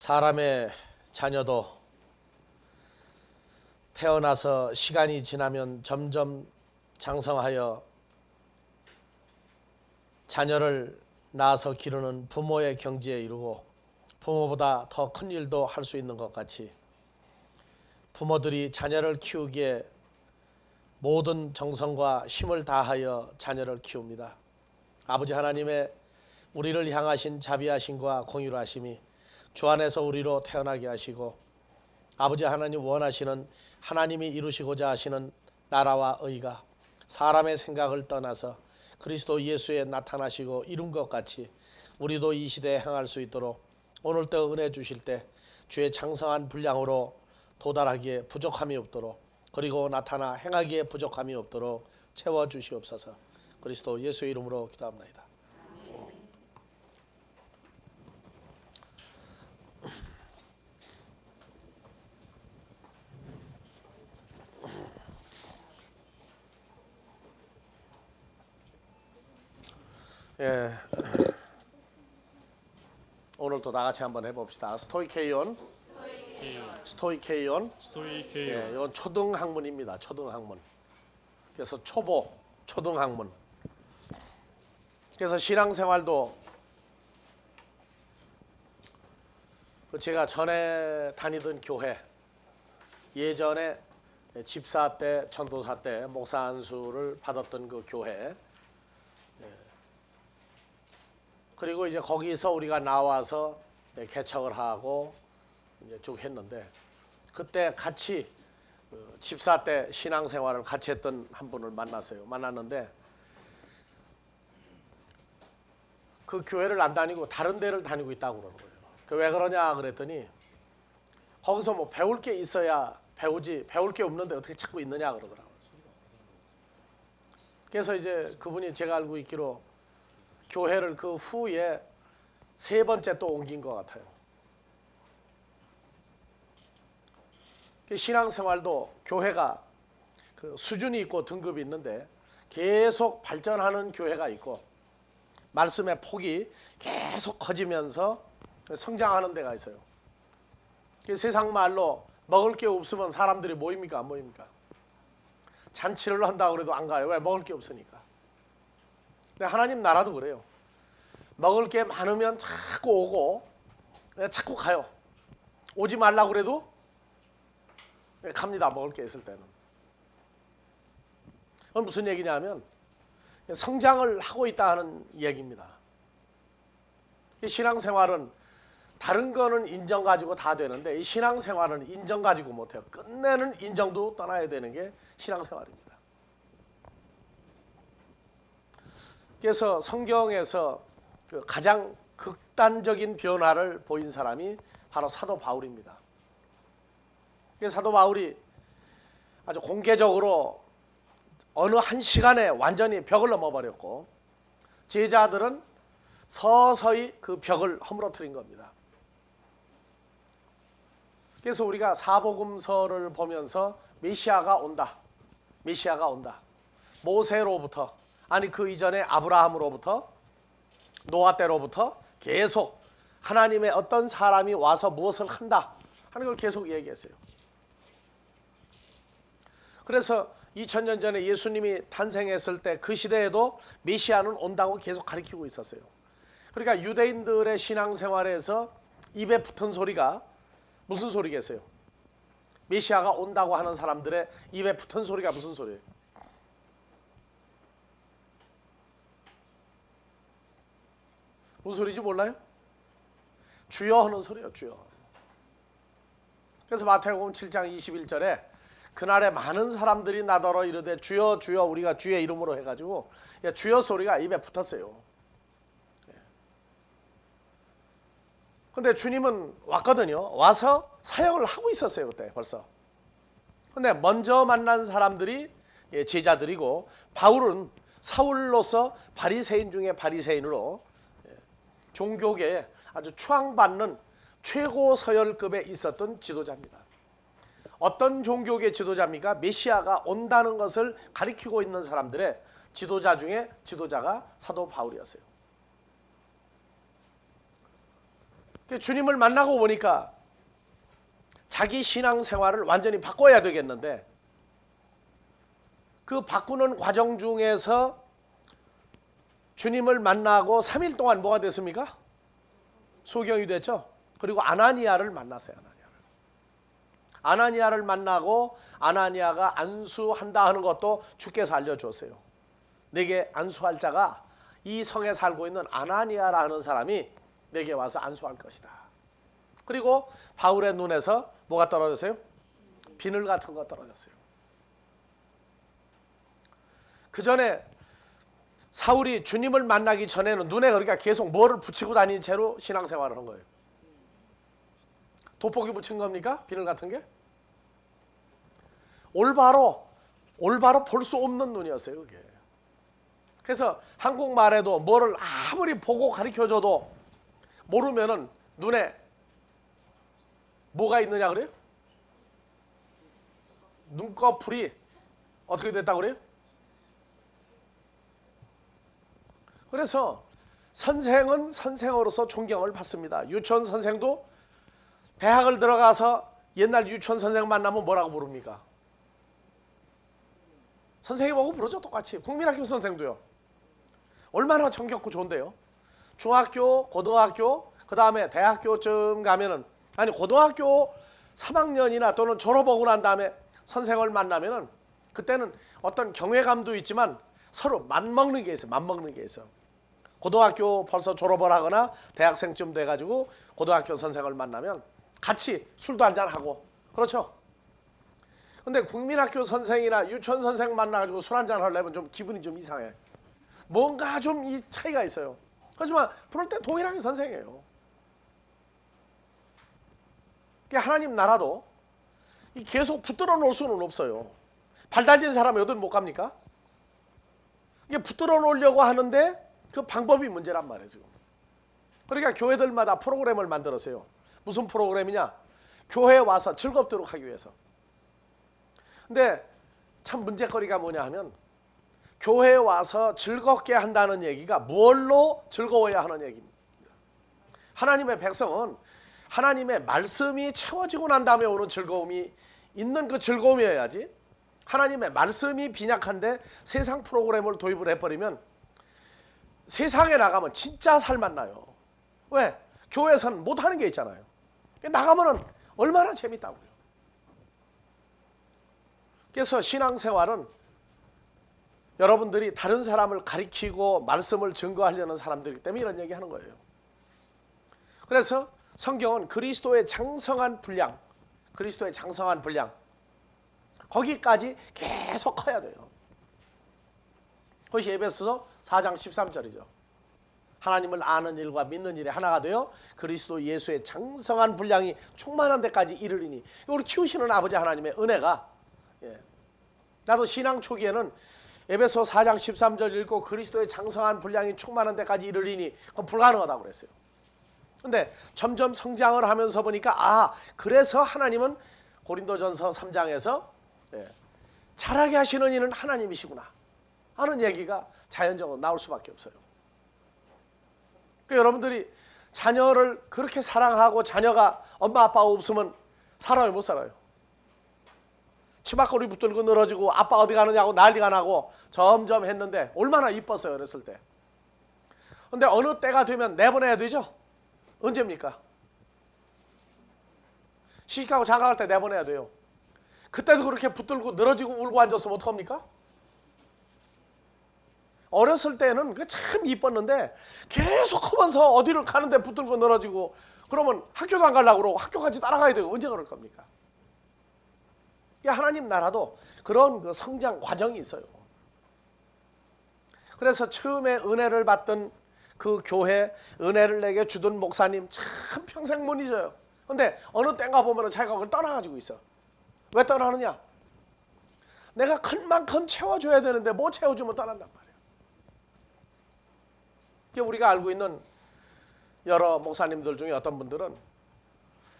사람의 자녀도 태어나서 시간이 지나면 점점 장성하여 자녀를 낳아서 기르는 부모의 경지에 이르고 부모보다 더 큰 일도 할 수 있는 것 같이 부모들이 자녀를 키우기에 모든 정성과 힘을 다하여 자녀를 키웁니다. 아버지 하나님의 우리를 향하신 자비하심과 공의로하심이 주 안에서 우리로 태어나게 하시고 아버지 하나님 원하시는 하나님이 이루시고자 하시는 나라와 의가 사람의 생각을 떠나서 그리스도 예수에 나타나시고 이룬 것 같이 우리도 이 시대에 행할 수 있도록 오늘도 은혜 주실 때 주의 장성한 분량으로 도달하기에 부족함이 없도록 그리고 나타나 행하기에 부족함이 없도록 채워주시옵소서. 그리스도 예수의 이름으로 기도합니다. 예, 오늘도 다 같이 한번 해봅시다. 스토이케이온. 예, 이건 초등학문입니다. 초등학문. 그래서 초등학문. 그래서 신앙생활도 제가 전에 다니던 교회, 예전에 집사 때, 전도사 때 목사 안수를 받았던 그 교회, 그리고 이제 거기서 우리가 나와서 개척을 하고 이제 쭉 했는데 그때 같이 집사 때 신앙생활을 같이 했던 한 분을 만났는데 그 교회를 안 다니고 다른 데를 다니고 있다고 그러는 거예요. 왜 그러냐 그랬더니 거기서 뭐 배울 게 있어야 배우지 배울 게 없는데 어떻게 찾고 있느냐 그러더라고요. 그래서 이제 그분이 제가 알고 있기로 교회를 그 후에 3번째 또 옮긴 것 같아요. 신앙생활도 교회가 그 수준이 있고 등급이 있는데 계속 발전하는 교회가 있고 말씀의 폭이 계속 커지면서 성장하는 데가 있어요. 세상 말로 먹을 게 없으면 사람들이 모입니까? 안 모입니까? 잔치를 한다고 해도 안 가요. 왜? 먹을 게 없으니까. 근데 하나님 나라도 그래요. 먹을 게 많으면 자꾸 오고 자꾸 가요. 오지 말라고 그래도 갑니다. 먹을 게 있을 때는. 그건 무슨 얘기냐면 성장을 하고 있다는 얘기입니다. 신앙생활은 다른 거는 인정 가지고 다 되는데 이 신앙생활은 인정 가지고 못해요. 끝내는 인정도 떠나야 되는 게 신앙생활입니다. 그래서 성경에서 가장 극단적인 변화를 보인 사람이 바로 사도 바울입니다. 사도 바울이 아주 공개적으로 어느 한 시간에 완전히 벽을 넘어버렸고 제자들은 서서히 그 벽을 허물어뜨린 겁니다. 그래서 우리가 사복음서를 보면서 메시아가 온다. 모세로부터 아니 그 이전에 아브라함으로부터 노아 때로부터 계속 하나님의 어떤 사람이 와서 무엇을 한다 하는 걸 계속 얘기했어요. 그래서 2000년 전에 예수님이 탄생했을 때 그 시대에도 메시아는 온다고 계속 가르치고 있었어요. 그러니까 유대인들의 신앙생활에서 입에 붙은 소리가 무슨 소리겠어요? 메시아가 온다고 하는 사람들의 입에 붙은 소리가 무슨 소리예요? 무슨 소리인지 몰라요? 주여 하는 소리예요. 주여. 그래서 마태복음 7장 21절에 그날에 많은 사람들이 나더러 이르되 주여 주여 우리가 주의 이름으로 해가지고 주여 소리가 입에 붙었어요. 근데 주님은 왔거든요. 와서 사역을 하고 있었어요. 그때 벌써. 근데 먼저 만난 사람들이 제자들이고 바울은 사울로서 바리새인 중에 바리새인으로 종교계에 아주 추앙받는 최고 서열급에 있었던 지도자입니다. 어떤 종교계 지도자입니까? 메시아가 온다는 것을 가리키고 있는 사람들의 지도자 중에 지도자가 사도 바울이었어요. 주님을 만나고 보니까 자기 신앙생활을 완전히 바꿔야 되겠는데 그 바꾸는 과정 중에서 주님을 만나고 3일 동안 뭐가 됐습니까? 소경이 됐죠. 그리고 아나니아를 만났어요. 아나니아를 만나고 아나니아가 안수한다 하는 것도 주께서 알려주었어요. 내게 안수할 자가 이 성에 살고 있는 아나니아라는 사람이 내게 와서 안수할 것이다. 그리고 바울의 눈에서 뭐가 떨어졌어요? 비늘 같은 거 떨어졌어요. 그 전에 사울이 주님을 만나기 전에는 눈에 그러니까 계속 뭐를 붙이고 다니는 채로 신앙생활을 한 거예요. 돋보기 붙인 겁니까? 비늘 같은 게? 올바로 볼 수 없는 눈이었어요, 그게. 그래서 한국말에도 뭐를 아무리 보고 가르쳐줘도 모르면은 눈에 뭐가 있느냐 그래요? 눈꺼풀이 어떻게 됐다고 그래요? 그래서 선생은 선생으로서 존경을 받습니다. 유치원 선생도 대학을 들어가서 옛날 유치원 선생 만나면 뭐라고 부릅니까? 선생님하고 부르죠, 똑같이. 국민학교 선생도요. 얼마나 정겹고 좋은데요. 중학교, 고등학교, 그 다음에 대학교쯤 가면은, 아니 고등학교 3학년이나 또는 졸업하고 난 다음에 선생을 만나면은 그때는 어떤 경외감도 있지만 서로 맘먹는 게 있어요. 맘먹는 게 있어요. 고등학교 벌써 졸업을 하거나 대학생쯤 돼가지고 고등학교 선생을 만나면 같이 술도 한잔하고 그렇죠. 근데 국민학교 선생이나 유치원 선생 만나가지고 술 한잔 하려면 좀 기분이 좀 이상해. 뭔가 좀 이 차이가 있어요. 하지만 부를 때 동일하게 선생이에요. 하나님 나라도 계속 붙들어 놓을 수는 없어요. 발 달린 사람이 어딜 못 갑니까? 이게 붙들어 놓으려고 하는데 그 방법이 문제란 말이에요, 지금. 그러니까 교회들마다 프로그램을 만들었어요. 무슨 프로그램이냐? 교회에 와서 즐겁도록 하기 위해서. 근데 참 문제거리가 뭐냐 하면 교회에 와서 즐겁게 한다는 얘기가 뭘로 즐거워야 하는 얘기입니다. 하나님의 백성은 하나님의 말씀이 채워지고 난 다음에 오는 즐거움이 있는 그 즐거움이어야지, 하나님의 말씀이 빈약한데 세상 프로그램을 도입을 해버리면 세상에 나가면 진짜 살만 나요. 왜? 교회에서는 못하는 게 있잖아요. 나가면 얼마나 재밌다고요. 그래서 신앙생활은 여러분들이 다른 사람을 가리키고 말씀을 증거하려는 사람들이기 때문에 이런 얘기하는 거예요. 그래서 성경은 그리스도의 장성한 분량, 그리스도의 장성한 분량, 거기까지 계속 커야 돼요. 그것이 에베소서 4장 13절이죠. 하나님을 아는 일과 믿는 일에 하나가 되어 그리스도 예수의 장성한 분량이 충만한 데까지 이르리니, 우리 키우시는 아버지 하나님의 은혜가, 나도 신앙 초기에는 에베소 4장 13절 읽고 그리스도의 장성한 분량이 충만한 데까지 이르리니 그건 불가능하다고 그랬어요. 근데 점점 성장을 하면서 보니까 그래서 하나님은 고린도전서 3장에서 잘하게 하시는 이는 하나님이시구나 하는 얘기가 자연적으로 나올 수밖에 없어요. 그러니까 여러분들이 자녀를 그렇게 사랑하고 자녀가 엄마 아빠 없으면 살아요, 못 살아요? 치마거리 붙들고 늘어지고 아빠 어디 가느냐고 난리가 나고 점점 했는데 얼마나 이뻤어요, 어렸을 때. 근데 어느 때가 되면 내보내야 되죠? 언제입니까? 시집가고 장가갈 때 내보내야 돼요. 그때도 그렇게 붙들고 늘어지고 울고 앉았으면 어떡합니까? 어렸을 때는 그 참 이뻤는데 계속 크면서 어디를 가는데 붙들고 늘어지고 그러면 학교도 안 가려고 그러고 학교까지 따라가야 되고 언제 그럴 겁니까? 하나님 나라도 그런 그 성장 과정이 있어요. 그래서 처음에 은혜를 받던 그 교회, 은혜를 내게 주던 목사님 참 평생 못 잊어요. 근데 어느 때인가 보면 자기가 그걸 떠나가지고 있어. 왜 떠나느냐? 내가 큰 만큼 채워줘야 되는데 못 채워주면 떠난단 말이에요. 우리가 알고 있는 여러 목사님들 중에 어떤 분들은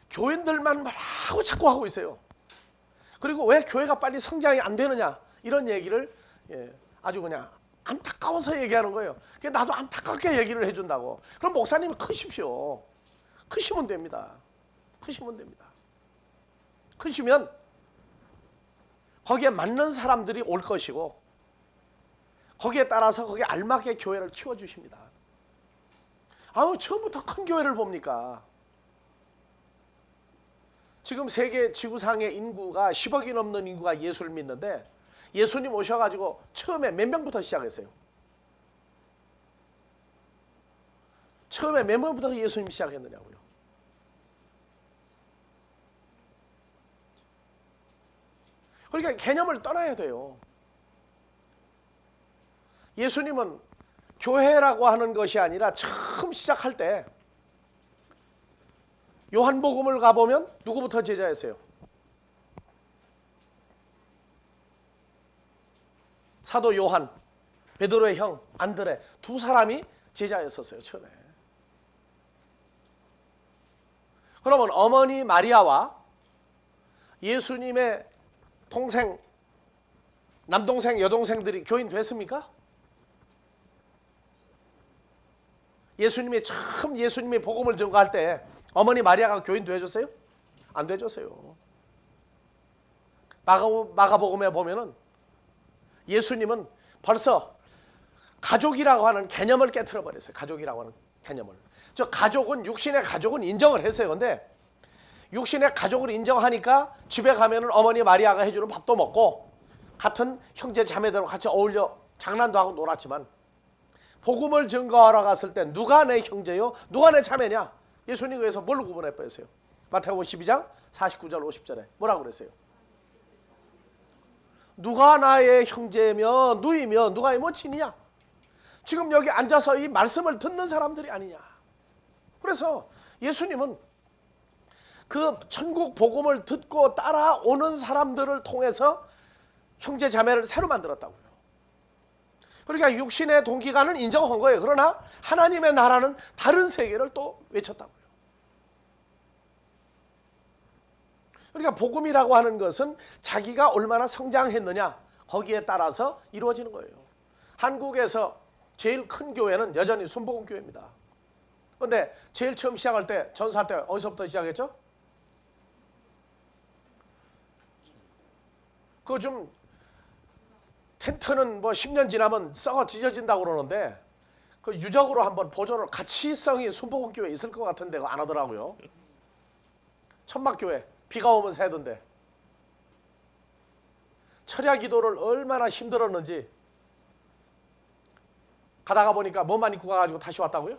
교인들만 뭐라고 자꾸 하고 있어요. 그리고 왜 교회가 빨리 성장이 안 되느냐 이런 얘기를 아주 그냥 안타까워서 얘기하는 거예요. 나도 안타깝게 얘기를 해준다고. 그럼 목사님이 크십시오. 크시면 됩니다. 크시면 됩니다. 크시면 거기에 맞는 사람들이 올 것이고 거기에 따라서 거기에 알맞게 교회를 키워주십니다. 처음부터 큰 교회를 봅니까? 지금 세계 지구상의 인구가 10억이 넘는 인구가 예수를 믿는데 예수님 오셔가지고 처음에 몇 명부터 시작했어요? 처음에 몇 명부터 예수님 시작했느냐고요? 그러니까 개념을 떠나야 돼요. 예수님은 교회라고 하는 것이 아니라 처음 시작할 때 요한복음을 가보면 누구부터 제자였어요? 사도 요한, 베드로의 형 안드레 두 사람이 제자였었어요. 처음에. 그러면 어머니 마리아와 예수님의 동생, 남동생, 여동생들이 교인 됐습니까? 예수님이 처음 예수님이 복음을 전가할 때 어머니 마리아가 교인 되어줬어요? 안 되어줬어요. 마가복음에 보면은 예수님은 벌써 가족이라고 하는 개념을 깨트려 버렸어요. 가족이라고 하는 개념을. 저 가족은 육신의 가족은 인정을 했어요. 근데 육신의 가족을 인정하니까 집에 가면은 어머니 마리아가 해주는 밥도 먹고 같은 형제 자매들과 같이 어울려 장난도 하고 놀았지만 복음을 증거하러 갔을 때 누가 내 형제요? 누가 내 자매냐? 예수님 그래서 뭘로 구분해 버렸어요? 마태복음 12장 49절 50절에 뭐라고 그랬어요? 누가 나의 형제며 누이며 누가 뭐 친이냐? 지금 여기 앉아서 이 말씀을 듣는 사람들이 아니냐? 그래서 예수님은 그 천국 복음을 듣고 따라오는 사람들을 통해서 형제 자매를 새로 만들었다고요. 그러니까 육신의 동기간은 인정한 거예요. 그러나 하나님의 나라는 다른 세계를 또 외쳤다고요. 그러니까 복음이라고 하는 것은 자기가 얼마나 성장했느냐 거기에 따라서 이루어지는 거예요. 한국에서 제일 큰 교회는 여전히 순복음교회입니다. 그런데 제일 처음 시작할 때 전사 때 어디서부터 시작했죠? 그거 좀 텐트는 뭐 10년 지나면 썩어 찢어진다고 그러는데 그 유적으로 한번 보존을 가치성이 순복음교회에 있을 것 같은데 안 하더라고요. 천막교회 비가 오면 새던데 철야 기도를 얼마나 힘들었는지 가다가 보니까 뭐만 입고 가가지고 다시 왔다고요?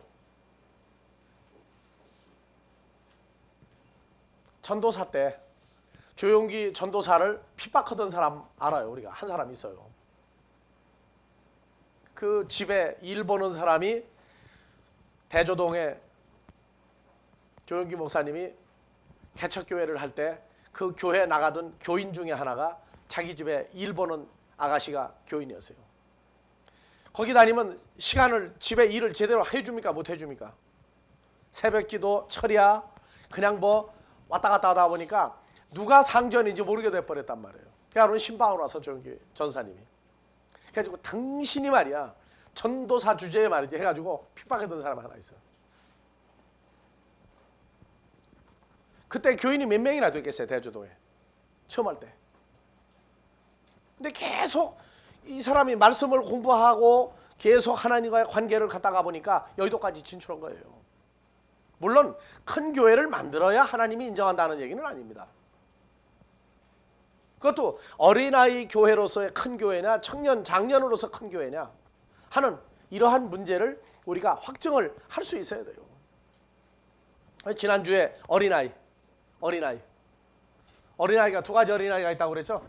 전도사 때 조용기 전도사를 핍박하던 사람 알아요. 우리가 한 사람 있어요. 그 집에 일 보는 사람이 대조동에 조용기 목사님이 개척교회를 할 때 그 교회에 나가던 교인 중에 하나가 자기 집에 일 보는 아가씨가 교인이었어요. 거기 다니면 시간을 집에 일을 제대로 해줍니까? 못 해줍니까? 새벽기도 철야 그냥 뭐 왔다 갔다 하다 보니까 누가 상전인지 모르게 돼버렸단 말이에요. 그러니까 신방으로 와서 조용기 전사님이 그래가지고 당신이 말이야 전도사 주제에 말이지 해가지고 핍박했던 사람 하나 있어. 그때 교인이 몇 명이나 됐겠어요? 대조도에 처음 할 때. 근데 계속 이 사람이 말씀을 공부하고 계속 하나님과의 관계를 갖다가 보니까 여의도까지 진출한 거예요. 물론 큰 교회를 만들어야 하나님이 인정한다는 얘기는 아닙니다. 그것도 어린아이 교회로서의 큰 교회냐 청년 장년으로서 큰 교회냐 하는 이러한 문제를 우리가 확정을 할 수 있어야 돼요. 지난주에 어린아이가 두 가지 어린아이가 있다고 그랬죠?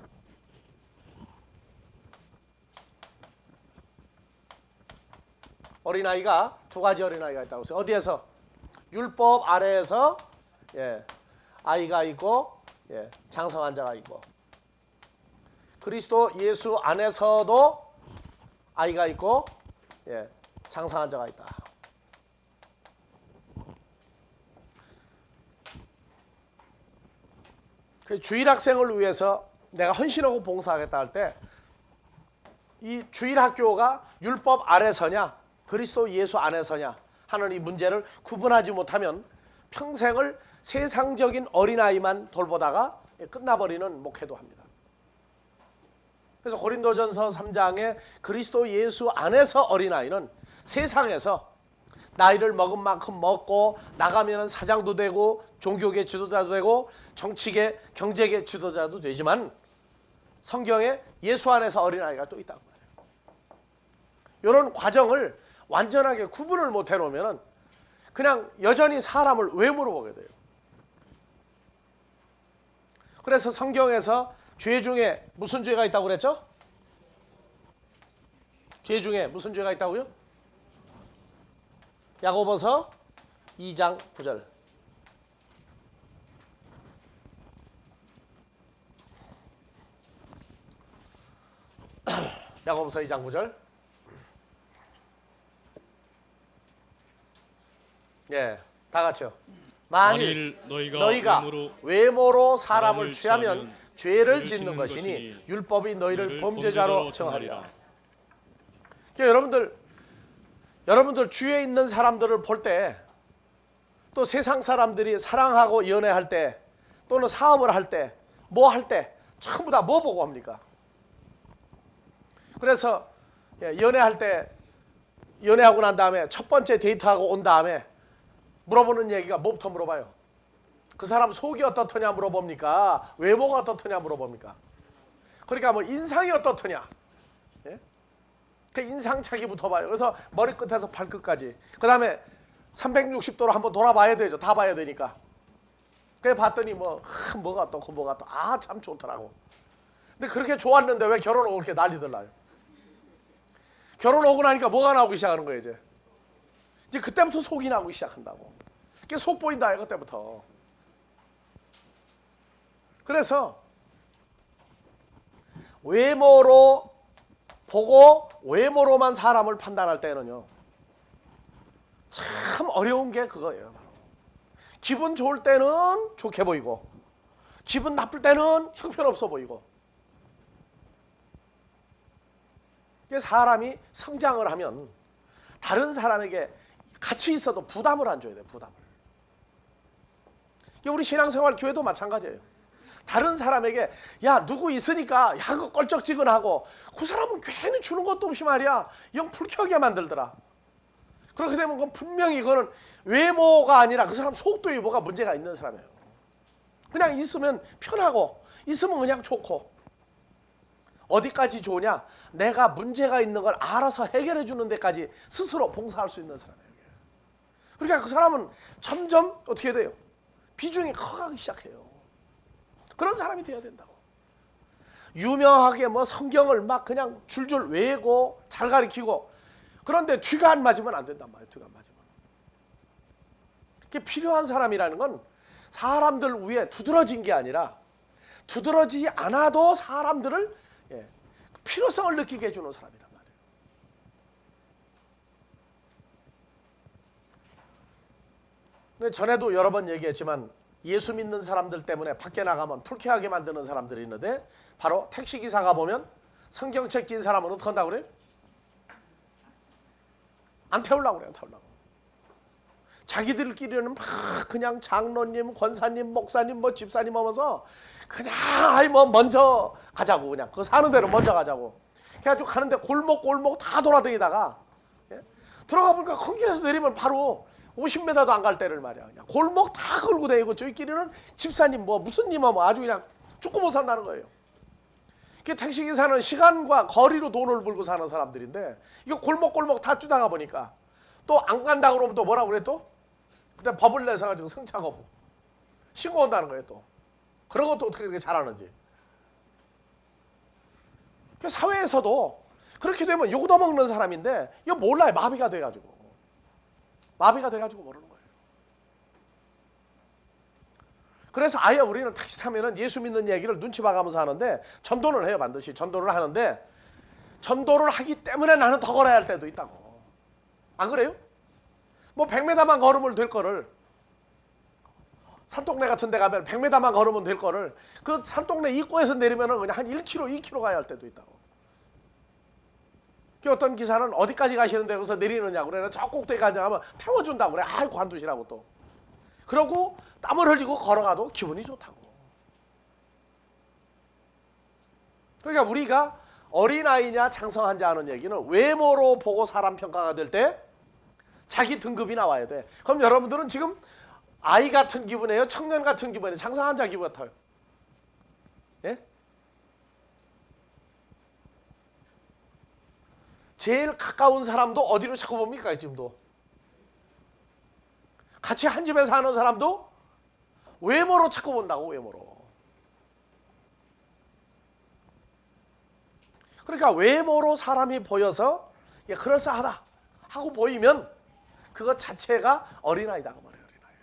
어린아이가 두 가지 어린아이가 있다고 했어요. 어디에서? 율법 아래에서 아이가 있고 장성한 자가 있고 그리스도 예수 안에서도 아이가 있고 장성한 자가 있다. 그 주일학생을 위해서 내가 헌신하고 봉사하겠다 할 때 이 주일학교가 율법 아래서냐 그리스도 예수 안에서냐 하는 이 문제를 구분하지 못하면 평생을 세상적인 어린아이만 돌보다가 끝나버리는 목회도 합니다. 그래서 고린도전서 3장에 그리스도 예수 안에서 어린아이는 세상에서 나이를 먹은 만큼 먹고 나가면 사장도 되고 종교계 지도자도 되고 정치계 경제계 지도자도 되지만 성경에 예수 안에서 어린아이가 또 있다고 말해요. 이런 과정을 완전하게 구분을 못 해놓으면 그냥 여전히 사람을 외모로 보게 돼요. 그래서 성경에서 죄 중에 무슨 죄가 있다고 그랬죠? 죄 중에 무슨 죄가 있다고요? 야고보서 2장 9절. 야고보서 2장 9절. 예, 다 같이요. 만일 너희가 외모로 사람을 취하면 죄를 짓는 것이니 율법이 너희를 범죄자로 정하리라. 그러니까 여러분들 주위에 있는 사람들을 볼 때, 또 세상 사람들이 사랑하고 연애할 때, 또는 사업을 할 때, 뭐 할 때 전부 다 뭐 보고 합니까? 그래서 연애할 때, 연애하고 난 다음에 첫 번째 데이트하고 온 다음에 물어보는 얘기가 뭐부터 물어봐요? 그 사람 속이 어떻더냐 물어봅니까? 외모가 어떻더냐 물어봅니까? 그러니까 뭐 인상이 어떻더냐? 예? 그 인상차기부터 봐요. 그래서 머리끝에서 발끝까지. 그 다음에 360도로 한번 돌아봐야 되죠. 다 봐야 되니까. 그래 봤더니 뭐가 어떻고 뭐가 또 아 참 좋더라고. 근데 그렇게 좋았는데 왜 결혼하고 그렇게 난리들 나요? 결혼하고 나니까 뭐가 나오기 시작하는 거예요 이제. 이제 그때부터 속이 나오기 시작한다고. 그게 속 보인다 그때부터. 그래서 외모로 보고 외모로만 사람을 판단할 때는요 참 어려운 게 그거예요. 바로 기분 좋을 때는 좋게 보이고 기분 나쁠 때는 형편없어 보이고. 사람이 성장을 하면 다른 사람에게 같이 있어도 부담을 안 줘야 돼요. 부담을. 우리 신앙생활 교회도 마찬가지예요. 다른 사람에게 야 누구 있으니까 야 그거 껄쩍지근하고 그 사람은 괜히 주는 것도 없이 말이야 영 불쾌하게 만들더라. 그렇게 되면 그건 분명히 그거는 외모가 아니라 그 사람 속도에 뭐가 문제가 있는 사람이에요. 그냥 있으면 편하고 있으면 그냥 좋고. 어디까지 좋으냐? 내가 문제가 있는 걸 알아서 해결해 주는 데까지 스스로 봉사할 수 있는 사람이에요. 그러니까 그 사람은 점점 어떻게 돼요? 비중이 커가기 시작해요. 그런 사람이 돼야 된다고. 유명하게 뭐 성경을 막 그냥 줄줄 외고 잘 가르치고 그런데 뒤가 안 맞으면 안 된단 말이에요. 뒤가 안 맞으면. 그게 필요한 사람이라는 건 사람들 위에 두드러진 게 아니라 두드러지지 않아도 사람들을 필요성을 느끼게 해주는 사람이란 말이에요. 근데 전에도 여러 번 얘기했지만 예수 믿는 사람들 때문에 밖에 나가면 불쾌하게 만드는 사람들이 있는데 바로 택시기사가 보면 성경책 낀 사람은 어떻게 한다고 그래요? 안 태우려고 그래요. 안 태우려고. 자기들끼리는 막 그냥 장로님, 권사님, 목사님, 뭐 집사님 하면서 그냥 아이 뭐 먼저 가자고 그냥 그 사는 대로 먼저 가자고. 그래가지고 가는데 골목 다 돌아다니다가 들어가 보니까 큰 길에서 내리면 바로 50m도 안 갈 때를 말이야. 그냥 골목 다 걸고 다니고 저희끼리는 집사님 뭐 무슨 님 뭐 아주 그냥 죽고 못 산다는 거예요. 택시기사는 시간과 거리로 돈을 벌고 사는 사람들인데 이거 골목 다 주다가 보니까 또 안 간다 그러면 또 뭐라고 그래 또? 그때 법을 내서 가지고 승차 거부 신고 온다는 거예요 또. 그런 것도 어떻게 그렇게 잘하는지. 사회에서도 그렇게 되면 욕 얻어먹는 사람인데 이거 몰라요. 마비가 돼가지고 모르는 거예요. 그래서 아예 우리는 택시 타면은 예수 믿는 얘기를 눈치 봐가면서 하는데 전도를 해요. 반드시 전도를 하는데 전도를 하기 때문에 나는 더 걸어야 할 때도 있다고. 안 그래요? 뭐 100m만 걸으면 될 거를 산동네 같은 데 가면 100m만 걸으면 될 거를 그 산동네 입구에서 내리면은 그냥 한 1km, 2km 가야 할 때도 있다고. 어떤 기사는 어디까지 가시는데 거기서 내리느냐고 그래. 저 꼭대기까지 가면 태워준다고 그래. 아이 관두시라고 또. 그러고 땀을 흘리고 걸어가도 기분이 좋다고. 그러니까 우리가 어린아이냐 장성한 자 하는 얘기는 외모로 보고 사람 평가가 될 때 자기 등급이 나와야 돼. 그럼 여러분들은 지금 아이 같은 기분이에요? 청년 같은 기분이에요? 장성한 자 기분 같아요? 예? 제일 가까운 사람도 어디로 자꾸 봅니까? 지금도 같이 한 집에 사는 사람도 외모로 자꾸 본다고. 외모로. 그러니까 외모로 사람이 보여서 그럴싸하다 하고 보이면 그것 자체가 어린아이다 그 말이에요. 어린아이.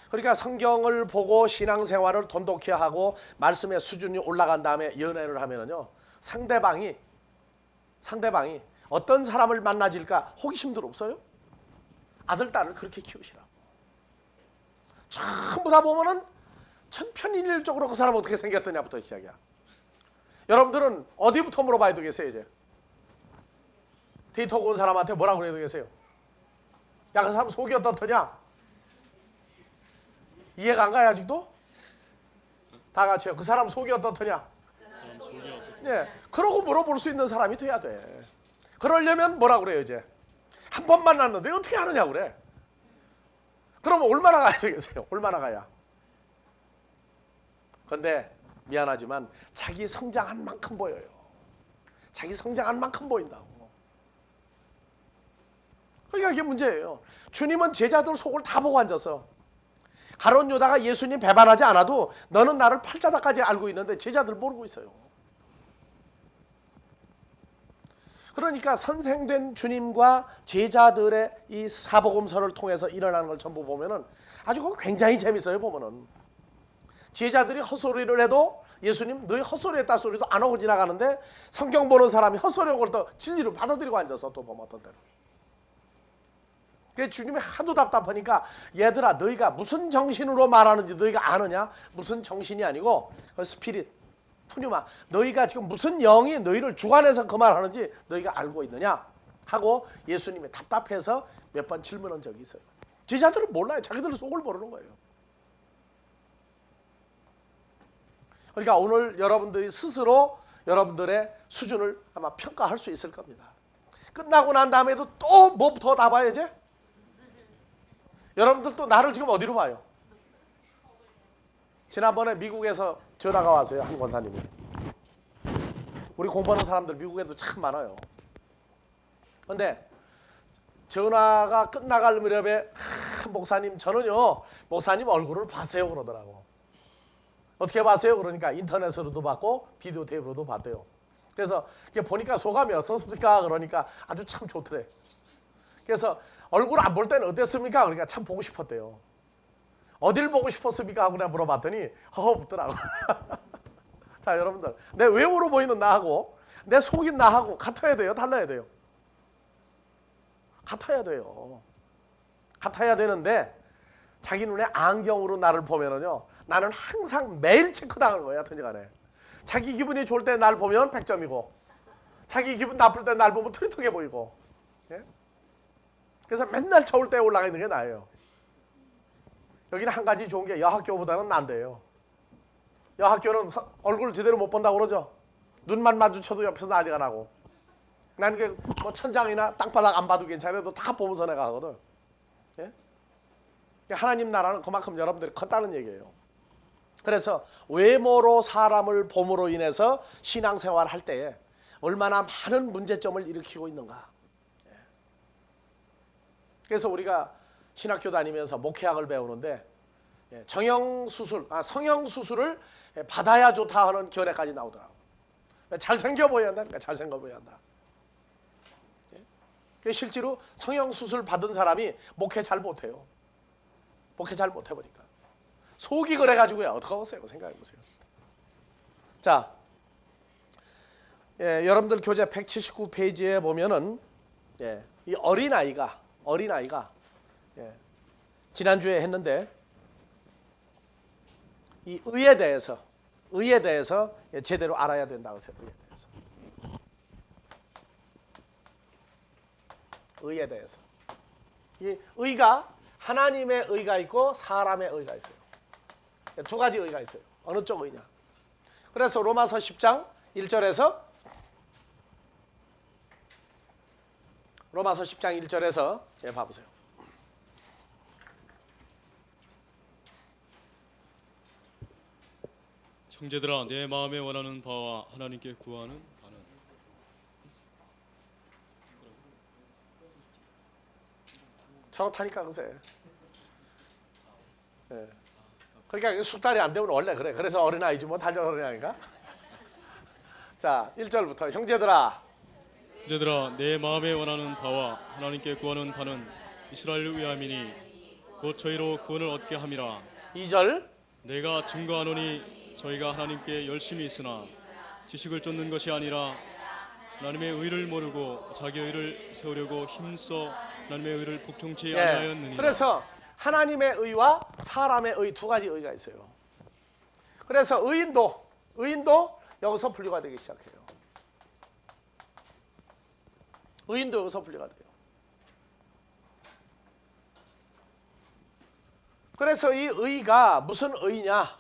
그러니까 성경을 보고 신앙생활을 돈독히 하고 말씀의 수준이 올라간 다음에 연애를 하면은요, 상대방이 어떤 사람을 만나질까 호기심들 없어요? 아들 딸을 그렇게 키우시라고. 전부 다 보면은 천편일률적으로 그 사람 어떻게 생겼더냐부터 시작이야. 여러분들은 어디부터 물어봐야 되겠어요? 이제 데이터 온 사람한테 뭐라고 그래야 되겠어요? 야, 그 사람 속이 어떻더냐? 이해가 안 가요 아직도? 다 같이요. 그 사람 속이 어떻더냐? 네, 그러고 물어볼 수 있는 사람이 돼야 돼. 그러려면 뭐라 그래요? 이제 한 번 만났는데 어떻게 하느냐 그래. 그러면 얼마나 가야 되겠어요? 얼마나 가야? 근데 미안하지만 자기 성장한 만큼 보여요. 자기 성장한 만큼 보인다고. 그러니까 이게 문제예요. 주님은 제자들 속을 다 보고 앉아서 가룟 유다가 예수님 배반하지 않아도 너는 나를 팔자다까지 알고 있는데 제자들 모르고 있어요. 그러니까 선생된 주님과 제자들의 이 사복음서를 통해서 일어나는 걸 전부 보면은 아주 굉장히 재밌어요. 보면은 제자들이 헛소리를 해도 예수님 너희 헛소리했다 소리도 안 하고 지나가는데 성경 보는 사람이 헛소리한 걸 또 진리로 받아들이고 앉아서 또 보면 어떤 때는. 그래서 주님이 하도 답답하니까 얘들아 너희가 무슨 정신으로 말하는지 너희가 아느냐? 무슨 정신이 아니고 스피릿, 푸뉴마, 너희가 지금 무슨 영이 너희를 주관해서 그 말하는지 너희가 알고 있느냐? 하고 예수님이 답답해서 몇 번 질문한 적이 있어요. 제자들은 몰라요. 자기들 속을 모르는 거예요. 그러니까 오늘 여러분들이 스스로 여러분들의 수준을 아마 평가할 수 있을 겁니다. 끝나고 난 다음에도 또 뭐부터 다 봐요 이제? 여러분들 또 나를 지금 어디로 봐요? 지난번에 미국에서 전화가 왔어요. 한 권사님이. 우리 공부하는 사람들 미국에도 참 많아요. 그런데 전화가 끝나갈 무렵에 목사님 저는요 목사님 얼굴을 봤어요 그러더라고. 어떻게 봤어요? 그러니까 인터넷으로도 봤고 비디오 테이프로도 봤대요. 그래서 보니까 소감이 어떻습니까? 그러니까 아주 참 좋더래. 그래서 얼굴 안 볼 때는 어땠습니까? 그러니까 참 보고 싶었대요. 어딜 보고 싶었습니까? 하고 내가 물어봤더니 허허 웃더라고. 자 여러분들 내 외모로 보이는 나하고 내 속인 나하고 같아야 돼요? 달라야 돼요? 같아야 돼요. 같아야 되는데 자기 눈에 안경으로 나를 보면은요 나는 항상 매일 체크당하는 거예요. 하여튼 간에 자기 기분이 좋을 때 날 보면 100점이고 자기 기분 나쁠 때 날 보면 트리트게 보이고. 예? 그래서 맨날 저울 때 올라가 있는 게 나아요. 여기는 한 가지 좋은 게 여학교보다는 난데요. 여학교는 얼굴 제대로 못 본다고 그러죠. 눈만 마주쳐도 옆에서 난리가 나고. 난 뭐 천장이나 땅바닥 안 봐도 괜찮아도 다 보면서 내가 하거든. 예? 하나님 나라는 그만큼 여러분들이 컸다는 얘기예요. 그래서 외모로 사람을 봄으로 인해서 신앙생활 할 때에 얼마나 많은 문제점을 일으키고 있는가. 그래서 우리가 신학교 다니면서 목회학을 배우는데 성형수술을 받아야 좋다 하는 결례까지 나오더라고. 잘생겨 보여야 한다니까. 잘생겨 보여야 한다. 실제로 성형수술 받은 사람이 목회 잘 못해요. 목회 잘 못해보니까. 속이 그래가지고요. 어떡하겠어요? 생각해보세요. 자, 여러분들 교재 179페이지에 보면은 이 어린아이가 지난주에 했는데 이 의에 대해서 제대로 알아야 된다고 했어요. 의에 대해서. 이 의가 하나님의 의가 있고 사람의 의가 있어요. 두 가지 의가 있어요. 어느 쪽 의냐. 그래서 로마서 10장 1절에서 로마서 10장 1절에서 봐보세요. 형제들아, 내 마음에 원하는 바와 하나님께 구하는 바는 저렇다니까 그새. 예. 그러니까 숙달이 안 되면 원래 그래. 그래서 어린아이지 뭐 달려 어린아이인가? 자, 1절부터 형제들아 내 마음에 원하는 바와 하나님께 구하는 바는 이스라엘 위함이니 곧 저희로 구원을 얻게 함이라. 2절 내가 증거하노니 저희가 하나님께 열심히 있으나 지식을 쫓는 것이 아니라 하나님의 의를 모르고 자기 의를 세우려고 힘써 하나님의 의를 복종치 아니하였느니라. 그래서 하나님의 의와 사람의 의 두 가지 의가 있어요. 그래서 의인도 여기서 분류가 되기 시작해요. 의인도 여기서 분류가 돼요. 그래서 이 의가 무슨 의냐?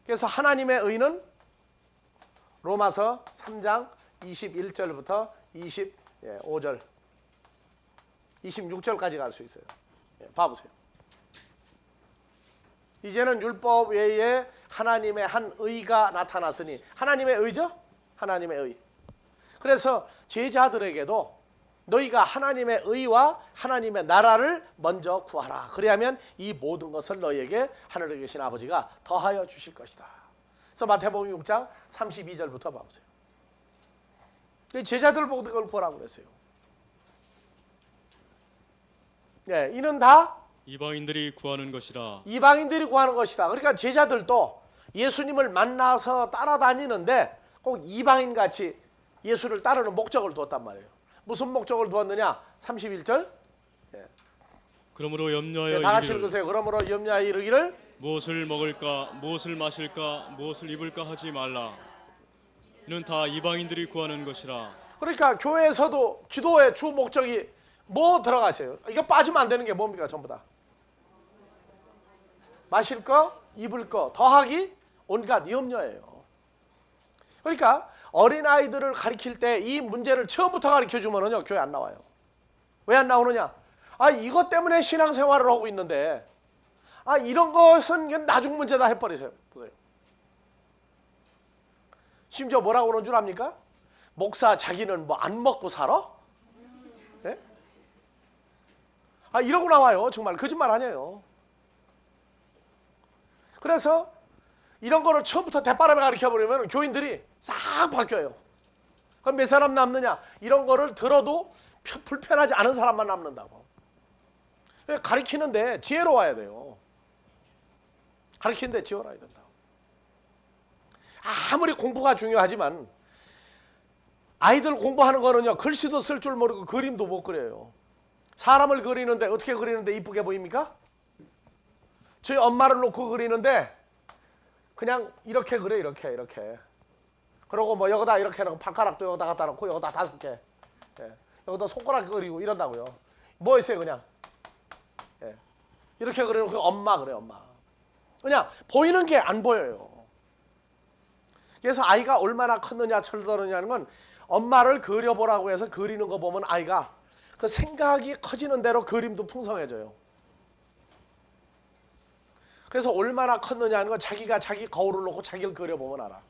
그래서 하나님의 의는 로마서 3장 21절부터 25절 26절까지 갈 수 있어요. 봐보세요. 이제는 율법 외에 하나님의 한 의가 나타났으니 하나님의 의죠? 하나님의 의. 그래서 제자들에게도 너희가 하나님의 의와 하나님의 나라를 먼저 구하라. 그리하면 이 모든 것을 너희에게 하늘에 계신 아버지가 더하여 주실 것이다. 그래서 마태복음 6장 32절부터 봐보세요. 제자들 보고 그걸 구하라고 그랬어요. 네, 이는 다 이방인들이 구하는 것이라. 이방인들이 구하는 것이다. 그러니까 제자들도 예수님을 만나서 따라다니는데 꼭 이방인같이 예수를 따르는 목적을 두었단 말이에요. 무슨 목적을 두었느냐? 31절. 그러므로 염려하여 다 같이 이르기를 읽으세요. 그러므로 염려하여 이르기를 무엇을 먹을까, 무엇을 마실까, 무엇을 입을까 하지 말라. 이는 다 이방인들이 구하는 것이라. 그러니까 교회에서도 기도의 주 목적이 뭐 들어가 있어요? 이거 빠지면 안 되는 게 뭡니까? 전부 다. 마실 거, 입을 거, 더하기 온갖 염려예요. 그러니까 어린아이들을 가르칠 때 이 문제를 처음부터 가르쳐주면요 교회 안 나와요. 왜 안 나오느냐? 이것 때문에 신앙생활을 하고 있는데 이런 것은 나중 문제다 해버리세요. 보세요. 심지어 뭐라고 그러는 줄 압니까? 목사 자기는 뭐 안 먹고 살아? 네? 이러고 나와요. 정말 거짓말 아니에요. 그래서 이런 거를 처음부터 대바람에 가르쳐버리면 교인들이 싹 바뀌어요. 그럼 몇 사람 남느냐? 이런 거를 들어도 불편하지 않은 사람만 남는다고. 가르치는데 지혜로워야 돼요. 가르치는데 지혜로워야 된다고. 아무리 공부가 중요하지만 아이들 공부하는 거는요 글씨도 쓸 줄 모르고 그림도 못 그려요. 사람을 그리는데 어떻게 그리는데 이쁘게 보입니까? 저희 엄마를 놓고 그리는데 그냥 이렇게 그래 이렇게 그러고 뭐 여기다 이렇게 놓고 발가락도 여기다 갖다 놓고 여기다 5개 여기다 손가락 그리고 이런다고요. 뭐 있어요 그냥 이렇게 그려놓고 엄마 그래 엄마. 그냥 보이는 게 안 보여요. 그래서 아이가 얼마나 컸느냐 철들었느냐는 건 엄마를 그려보라고 해서 그리는 거 보면 아이가 그 생각이 커지는 대로 그림도 풍성해져요. 그래서 얼마나 컸느냐는 건 자기가 자기 거울을 놓고 자기를 그려보면 알아.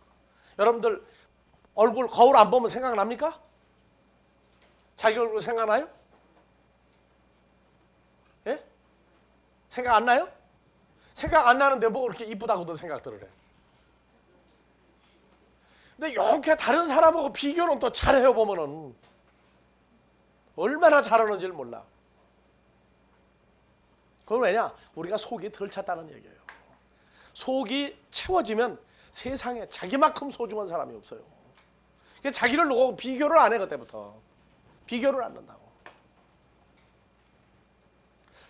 여러분들 얼굴 거울 안 보면 생각납니까? 자기 얼굴 생각나요? 예? 생각 안 나요? 생각 안 나는데 뭐 그렇게 이쁘다고도 생각들을 해. 근데 이렇게 다른 사람하고 비교는 또 잘해요 보면은 얼마나 잘하는지를 몰라. 그건 왜냐? 우리가 속이 덜 찼다는 얘기예요. 속이 채워지면 세상에 자기만큼 소중한 사람이 없어요. 그러니까 자기를 놓고 비교를 안 해 그때부터. 비교를 안 한다고.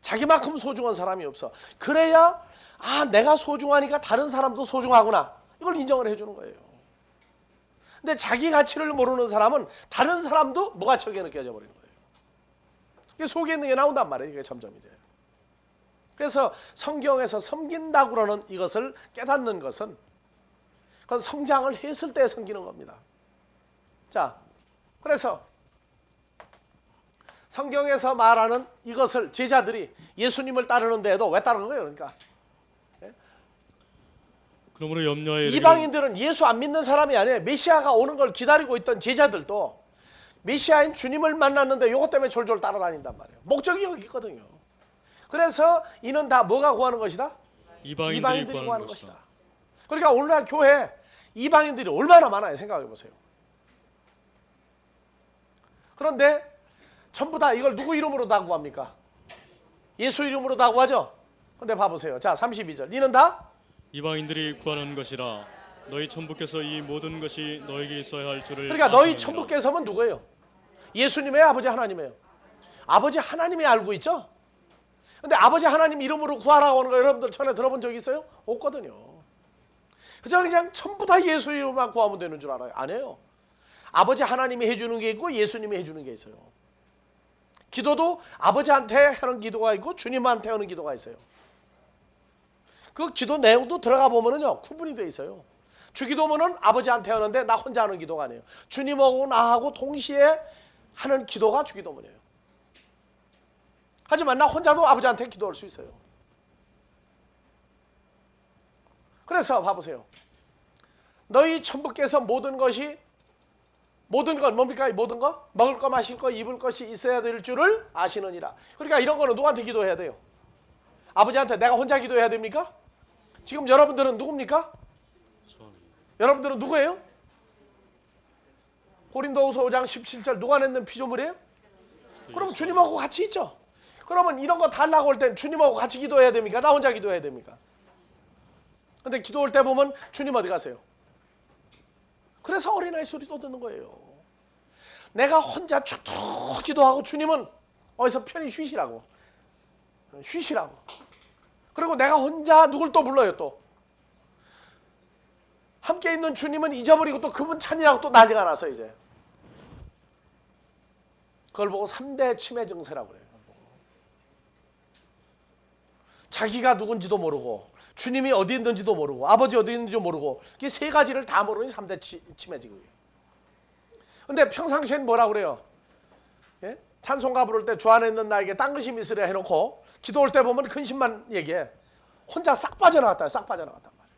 자기만큼 소중한 사람이 없어. 그래야 내가 소중하니까 다른 사람도 소중하구나. 이걸 인정을 해주는 거예요. 근데 자기 가치를 모르는 사람은 다른 사람도 무가치하게 느껴져 버리는 거예요. 이게 속에 있는 게 나온단 말이에요. 이게 점점 이제. 그래서 성경에서 섬긴다고 그러는 이것을 깨닫는 것은 그건 성장을 했을 때 섬기는 겁니다. 자, 그래서 성경에서 말하는 이것을 제자들이 예수님을 따르는데도 왜 따르는 거예요? 그러니까 그러므로 염려하여 이르기를 이방인들은 예수 안 믿는 사람이 아니에요. 메시아가 오는 걸 기다리고 있던 제자들도 메시아인 주님을 만났는데 이것 때문에 졸졸 따라다닌단 말이에요. 목적이 여기 있거든요. 그래서 이는 다 뭐가 구하는 것이다? 이방인들이 구하는 것이다. 그러니까 오늘날 교회에 이방인들이 얼마나 많아요. 생각해 보세요. 그런데 전부 다 이걸 누구 이름으로 다 구합니까? 예수 이름으로 다 구하죠? 근데 봐보세요. 자, 32절. 이는 다 이방인들이 구하는 것이라 너희 천부께서 이 모든 것이 너에게 있어야 할 줄을 그러니까 너희 아시느니라. 천부께서는 누구예요? 예수님의 아버지 하나님이에요. 아버지 하나님이 알고 있죠? 근데 아버지 하나님 이름으로 구하라고 하는 거 여러분들 전에 들어본 적 있어요? 없거든요. 그저 그냥 전부 다 예수 이름만 구하면 되는 줄 알아요? 아니에요. 아버지 하나님이 해주는 게 있고 예수님이 해주는 게 있어요. 기도도 아버지한테 하는 기도가 있고 주님한테 하는 기도가 있어요. 그 기도 내용도 들어가 보면은요 구분이 돼 있어요. 주기도문은 아버지한테 하는데 나 혼자 하는 기도가 아니에요. 주님하고 나하고 동시에 하는 기도가 주기도문이에요. 하지만 나 혼자도 아버지한테 기도할 수 있어요. 그래서 봐보세요. 너희 천부께서 모든 것이 모든 건 뭡니까? 이 모든 거? 먹을 거, 마실 거, 입을 것이 있어야 될 줄을 아시느니라. 그러니까 이런 거는 누구한테 기도해야 돼요? 아버지한테 내가 혼자 기도해야 됩니까? 지금 여러분들은 누굽니까? 여러분들은 누구예요? 고린도후서 5장 17절 누가 냈는 피조물이에요? 그럼 주님하고 같이 있죠. 그러면 이런 거 달라고 할 땐 주님하고 같이 기도해야 됩니까? 나 혼자 기도해야 됩니까? 근데 기도할 때 보면 주님 어디 가세요? 그래서 어린아이 소리도 듣는 거예요. 내가 혼자 쭉 기도하고 주님은 어디서 편히 쉬시라고. 쉬시라고. 그리고 내가 혼자 누굴 또 불러요 또. 함께 있는 주님은 잊어버리고 또 그분 찬이라고 또 난리가 나서 이제. 그걸 보고 3대 치매 증세라고 그래요. 자기가 누군지도 모르고 주님이 어디 있는지도 모르고 아버지 어디 있는지도 모르고 이 세 가지를 다 모르니 3대 치매증이에요. 근데 평상시엔 뭐라고 그래요? 예? 찬송가 부를 때 주 안에 있는 나에게 딴 것이 있으려 해놓고 기도할 때 보면 근심만 얘기해. 혼자 싹 빠져나갔다. 싹 빠져나갔단 말이에요.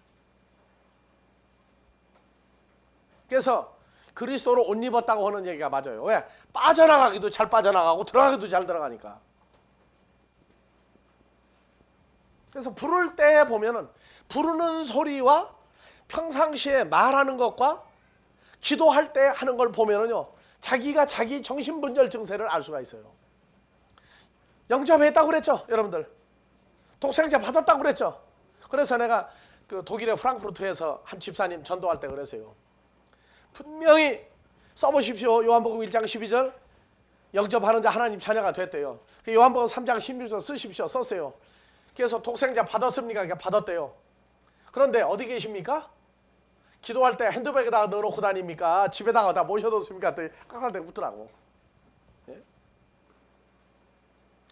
그래서 그리스도로 옷 입었다고 하는 얘기가 맞아요. 왜? 빠져나가기도 잘 빠져나가고 들어가기도 잘 들어가니까. 그래서 부를 때 보면은 부르는 소리와 평상시에 말하는 것과 기도할 때 하는 걸 보면은요 자기가 자기 정신분열 증세를 알 수가 있어요. 영접했다고 그랬죠, 여러분들. 독생자 받았다고 그랬죠. 그래서 내가 그 독일의 프랑크푸르트에서 한 집사님 전도할 때 그랬어요. 분명히 써보십시오. 요한복음 1장 12절 영접하는 자 하나님 자녀가 됐대요. 요한복음 3장 16절 쓰십시오. 썼어요. 그래서 독생자 받았습니까? 그러니까 받았대요. 그런데 어디 계십니까? 기도할 때 핸드백에다가 넣어놓고 다닙니까? 집에다가 다 모셔뒀습니까? 깎아대고 붙더라고. 예?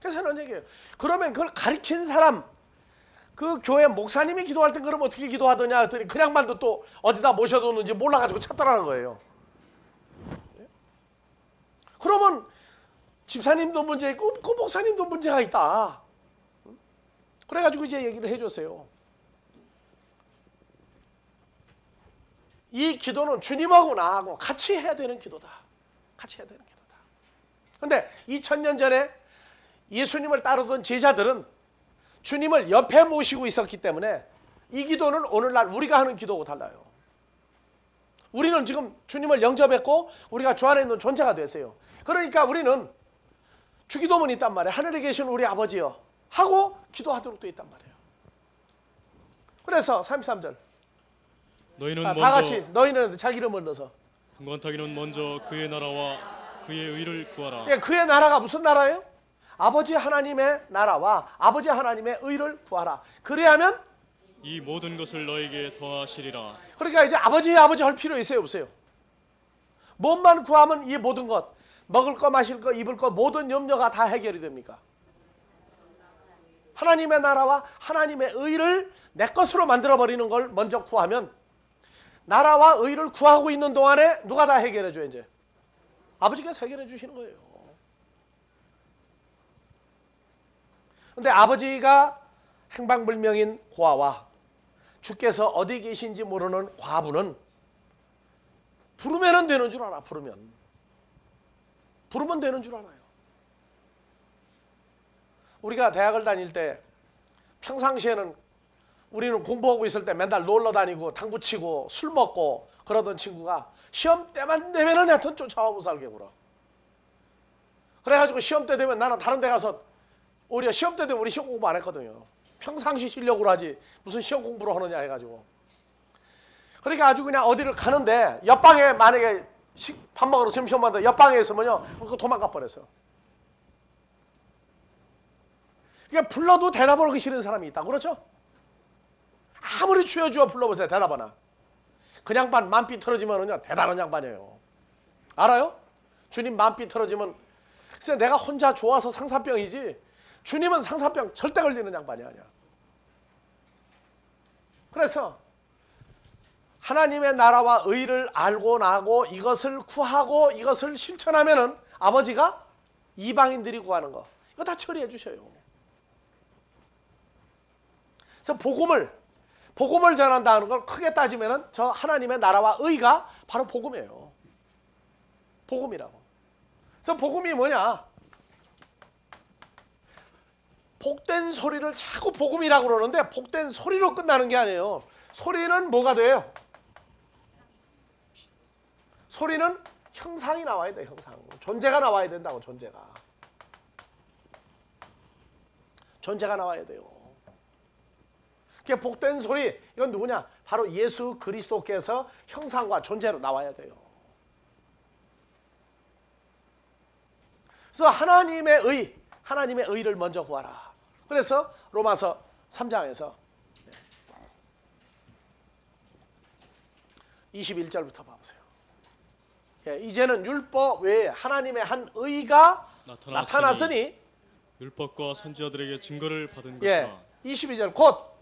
그래서 이런 얘기예요. 그러면 그걸 가르친 사람, 그 교회 목사님이 기도할 때 그럼 어떻게 기도하더냐 했더니 그냥 만도 또 어디다 모셔뒀는지 몰라가지고 찾더라는 거예요. 예? 그러면 집사님도 문제 있고 그 목사님도 문제가 있다. 그래가지고 이제 얘기를 해줬어요. 이 기도는 주님하고 나하고 같이 해야 되는 기도다. 같이 해야 되는 기도다. 그런데 2000년 전에 예수님을 따르던 제자들은 주님을 옆에 모시고 있었기 때문에 이 기도는 오늘날 우리가 하는 기도하고 달라요. 우리는 지금 주님을 영접했고 우리가 주 안에 있는 존재가 됐어요. 그러니까 우리는 주기도문이 있단 말이에요. 하늘에 계신 우리 아버지여 하고 기도하도록 되어 있단 말이에요. 그래서 33절 너희는 다 먼저 같이 너희는 자기 이름을 넣어서 강권타기는 먼저 그의 나라와 그의 의를 구하라. 예, 그의 나라가 무슨 나라예요? 아버지 하나님의 나라와 아버지 하나님의 의를 구하라. 그래야면 이 모든 것을 너에게 더하시리라. 그러니까 이제 아버지 할 필요 있어요 없어요? 몸만 구하면 이 모든 것 먹을 거, 마실 거, 입을 거 모든 염려가 다 해결이 됩니까? 하나님의 나라와 하나님의 의를 내 것으로 만들어버리는 걸 먼저 구하면 나라와 의를 구하고 있는 동안에 누가 다 해결해 줘요? 이제 아버지께서 해결해 주시는 거예요. 근데 아버지가 행방불명인 고아와 주께서 어디 계신지 모르는 과부는 부르면 되는 줄 알아. 부르면 되는 줄 알아요. 우리가 대학을 다닐 때 평상시에는 우리는 공부하고 있을 때 맨날 놀러 다니고 당구 치고 술 먹고 그러던 친구가 시험 때만 되면은 하여튼 쫓아오고 살게 굴어. 그래가지고 시험 때 되면 나는 다른 데 가서 오히려 시험 때 되면 우리 시험 공부 안 했거든요. 평상시 실력으로 하지 무슨 시험 공부를 하느냐 해가지고. 그러니까 아주 그냥 어디를 가는데 옆방에 만약에 밥 먹으러 점심 먹는데 옆방에 있으면요 그거 도망가 버렸어요. 그러니까 불러도 대답을 하기 싫은 사람이 있다. 그렇죠? 아무리 주여 불러보세요. 대답 하나. 그 양반 만삐 틀어지면은요 대단한 양반이에요. 알아요? 주님 만삐 틀어지면 글쎄 내가 혼자 좋아서 상사병이지 주님은 상사병 절대 걸리는 양반이 아니야. 그래서 하나님의 나라와 의를 알고 나고 이것을 구하고 이것을 실천하면은 아버지가 이방인들이 구하는 거 이거 다 처리해 주셔요. 그래서 복음을 전한다는 걸 크게 따지면은 저 하나님의 나라와 의가 바로 복음이에요. 복음이라고. 그래서 복음이 뭐냐? 복된 소리를 자꾸 복음이라고 그러는데 복된 소리로 끝나는 게 아니에요. 소리는 뭐가 돼요? 소리는 형상이 나와야 돼. 형상. 존재가 나와야 된다고. 존재가 나와야 돼요. 그게 복된 소리 이건 누구냐? 바로 예수 그리스도께서 형상과 존재로 나와야 돼요. 그래서 하나님의 의를 먼저 구하라. 그래서 로마서 3장에서 21절부터 봐보세요. 예, 이제는 율법 외에 하나님의 한 의가 나타났으니 율법과 선지자들에게 증거를 받은 예, 것이라. 22절 곧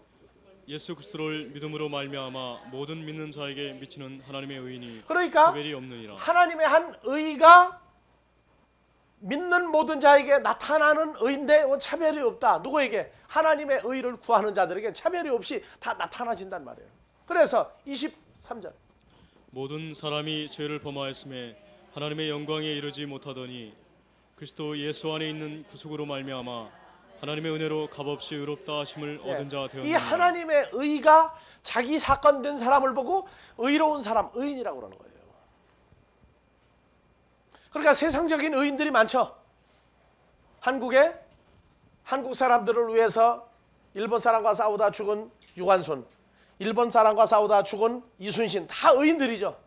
예수 그리스도를 믿음으로 말미암아 모든 믿는 자에게 미치는 하나님의 의인이 그러니까 차별이 없느니라. 하나님의 한 의가 믿는 모든 자에게 나타나는 의인데 차별이 없다. 누구에게? 하나님의 의를 구하는 자들에게 차별이 없이 다 나타나진단 말이에요. 그래서 23절 모든 사람이 죄를 범하였음에 하나님의 영광에 이르지 못하더니 그리스도 예수 안에 있는 구속으로 말미암아 하나님의 은혜로 값없이 의롭다 하심을 얻은 자 이 되었느니라. 하나님의 의가 자기 사건 된 사람을 보고 의로운 사람, 의인이라고 그러는 거예요. 그러니까 세상적인 의인들이 많죠. 한국 사람들을 위해서 일본 사람과 싸우다 죽은 유관순, 일본 사람과 싸우다 죽은 이순신 다 의인들이죠.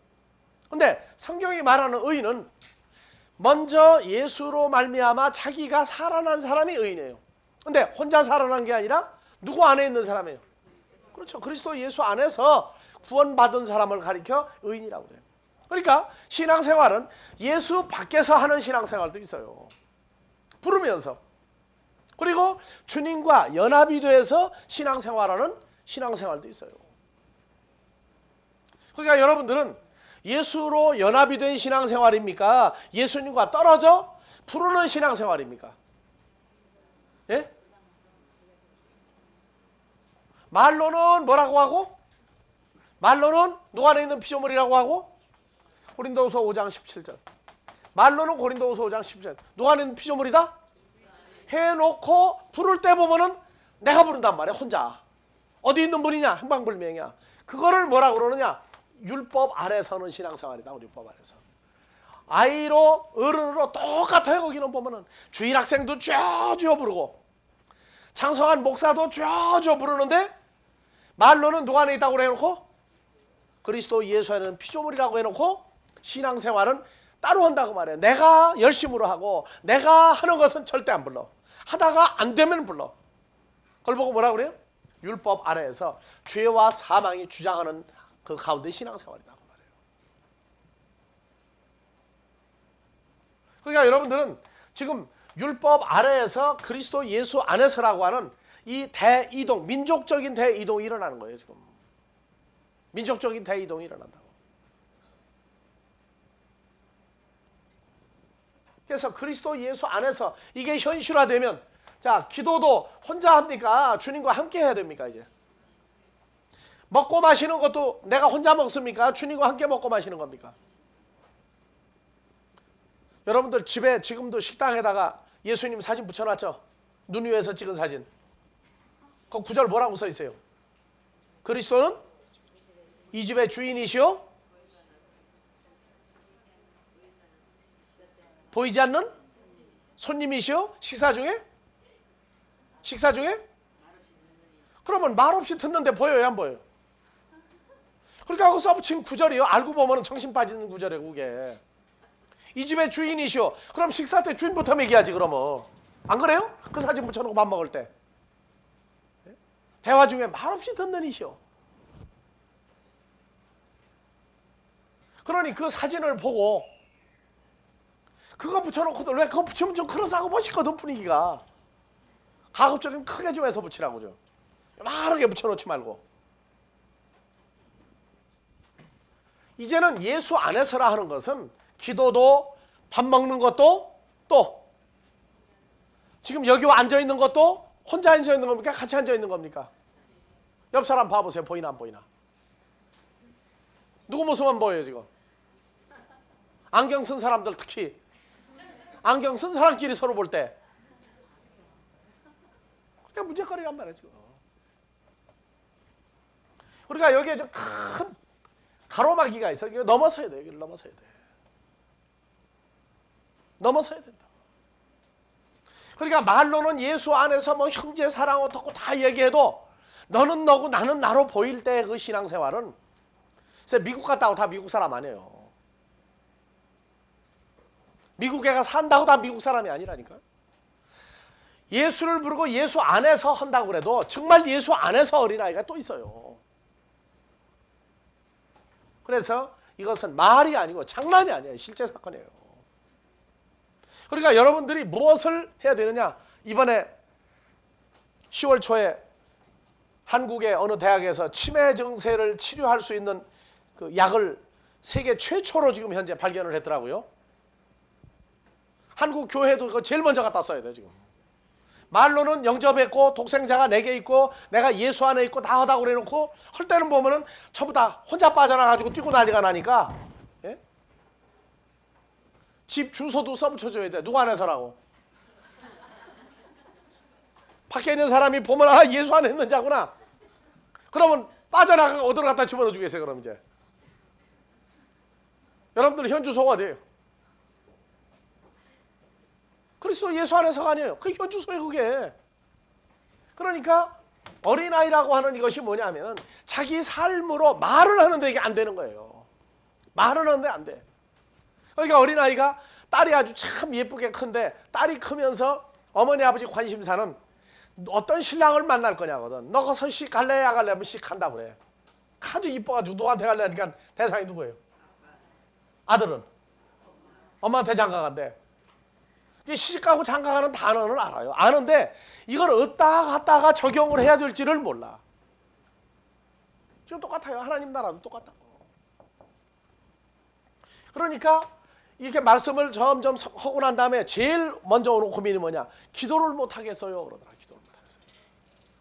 근데 성경이 말하는 의인은 먼저 예수로 말미암아 자기가 살아난 사람이 의인이에요. 근데 혼자 살아난 게 아니라 누구 안에 있는 사람이에요? 그렇죠. 그리스도 예수 안에서 구원받은 사람을 가리켜 의인이라고 해요. 그러니까 신앙생활은 예수 밖에서 하는 신앙생활도 있어요. 부르면서. 그리고 주님과 연합이 돼서 신앙생활하는 신앙생활도 있어요. 그러니까 여러분들은 예수로 연합이 된 신앙생활입니까? 예수님과 떨어져 부르는 신앙생활입니까? 예? 말로는 뭐라고 하고? 말로는 누구 안에 있는 피조물이라고 하고? 고린도후서 5장 17절. 말로는 고린도후서 5장 17절. 누구 안에 있는 피조물이다? 해놓고 부를 때 보면은 내가 부른단 말이야. 혼자. 어디 있는 분이냐? 행방불명이야. 그거를 뭐라고 그러느냐? 율법 아래 서는 신앙생활이다. 율법 아래서. 아이로 어른으로 똑같아요. 거기는 보면은 주일 학생도 쥐어쥐어 부르고 장성한 목사도 쥐어쥐어 부르는데 말로는 누가 안에 있다고 해놓고 그리스도 예수 안에는 피조물이라고 해놓고 신앙생활은 따로 한다고 말해요. 내가 열심으로 하고 내가 하는 것은 절대 안 불러. 하다가 안 되면 불러. 그걸 보고 뭐라 그래요? 율법 아래에서 죄와 사망이 주장하는 그 가운데 신앙생활이라고 말해요. 그러니까 여러분들은 지금 율법 아래에서 그리스도 예수 안에서라고 하는 이 대이동, 민족적인 대이동이 일어나는 거예요. 지금 민족적인 대이동이 일어난다고. 그래서 그리스도 예수 안에서 이게 현실화되면, 자, 기도도 혼자 합니까? 주님과 함께 해야 됩니까? 이제 먹고 마시는 것도 내가 혼자 먹습니까? 주님과 함께 먹고 마시는 겁니까? 여러분들 집에 지금도 식당에다가 예수님 사진 붙여놨죠? 눈 위에서 찍은 사진. 그 구절 뭐라고 써 있어요? 그리스도는 이 집의 주인이시오, 보이지 않는 손님이시오. 식사 중에? 그러면 말없이 듣는데 보여요, 안 보여요? 그러니까 그 써붙인 구절이요, 알고 보면 정신 빠지는 구절이에요. 그게 이 집의 주인이시오. 그럼 식사 때 주인부터 먹여야지. 그러면 안 그래요? 그 사진 붙여놓고 밥 먹을 때 대화 중에 말없이 듣는 이시오. 그러니 그 사진을 보고 그거 붙여놓고도 왜 그거 붙이면 좀 그러사고 멋있거든. 분위기가 가급적이면 크게 좀 해서 붙이라고 좀 많게 붙여놓지 말고. 이제는 예수 안에서라 하는 것은 기도도 밥 먹는 것도 또 지금 여기 앉아있는 것도 혼자 앉아있는 겁니까? 같이 앉아있는 겁니까? 옆 사람 봐보세요. 보이나 안 보이나? 누구 모습만 보여요 지금? 안경 쓴 사람들, 특히 안경 쓴 사람끼리 서로 볼 때 그냥 문제거리란 말이에요 지금. 우리가 여기에 좀 큰 가로막이가 있어요. 이거 넘어서야 돼요. 여기를 넘어서야 돼. 넘어서야 된다. 그러니까 말로는 예수 안에서 뭐 형제 사랑 어떻고 다 얘기해도 너는 너고 나는 나로 보일 때 그 신앙생활은 그래서 미국 갔다고 다 미국 사람 아니에요. 미국 애가 산다고 다 미국 사람이 아니라니까. 예수를 부르고 예수 안에서 한다고 그래도 정말 예수 안에서 어린아이가 또 있어요. 그래서 이것은 말이 아니고 장난이 아니에요. 실제 사건이에요. 그러니까 여러분들이 무엇을 해야 되느냐. 이번에 10월 초에 한국의 어느 대학에서 치매 증세를 치료할 수 있는 그 약을 세계 최초로 지금 현재 발견을 했더라고요. 한국 교회도 그거 제일 먼저 갖다 써야 돼요. 지금 말로는 영접했고 독생자가 내게 있고 내가 예수 안에 있고 다 하다고 그래놓고 할 때는 보면은 전부 다 혼자 빠져나가지고 뛰고 난리가 나니까, 예? 집 주소도 써붙여줘야 돼. 누구 안에서라고. 밖에 있는 사람이 보면 아 예수 안에 있는 자구나. 그러면 빠져나가고 어디로 갖다 집어넣어 주겠어요. 그럼 이제 여러분들 현 주소가 어디예요? 그리스도 예수 안에서가 아니에요. 그 현 주소예요 그게. 그러니까 어린아이라고 하는 이것이 뭐냐면 자기 삶으로 말을 하는데 이게 안 되는 거예요. 말을 하는데 안 돼. 그러니까 어린아이가 딸이 아주 참 예쁘게 큰데 딸이 크면서 어머니 아버지 관심사는 어떤 신랑을 만날 거냐거든. 너 거기서 씩 갈래 야 갈래 하면 씩 간다 그래. 하도 이뻐가지고 누구한테 갈래 하니까 대상이 누구예요? 아들은 엄마한테 장가간대. 시집가고 장가가는 단어는 알아요. 아는데 이걸 어디다 갖다가 적용을 해야 될지를 몰라. 지금 똑같아요. 하나님 나라도 똑같다고. 그러니까 이렇게 말씀을 점점 하고 난 다음에 제일 먼저 오는 고민이 뭐냐. 기도를 못 하겠어요 그러더라. 기도를 못 하겠어요.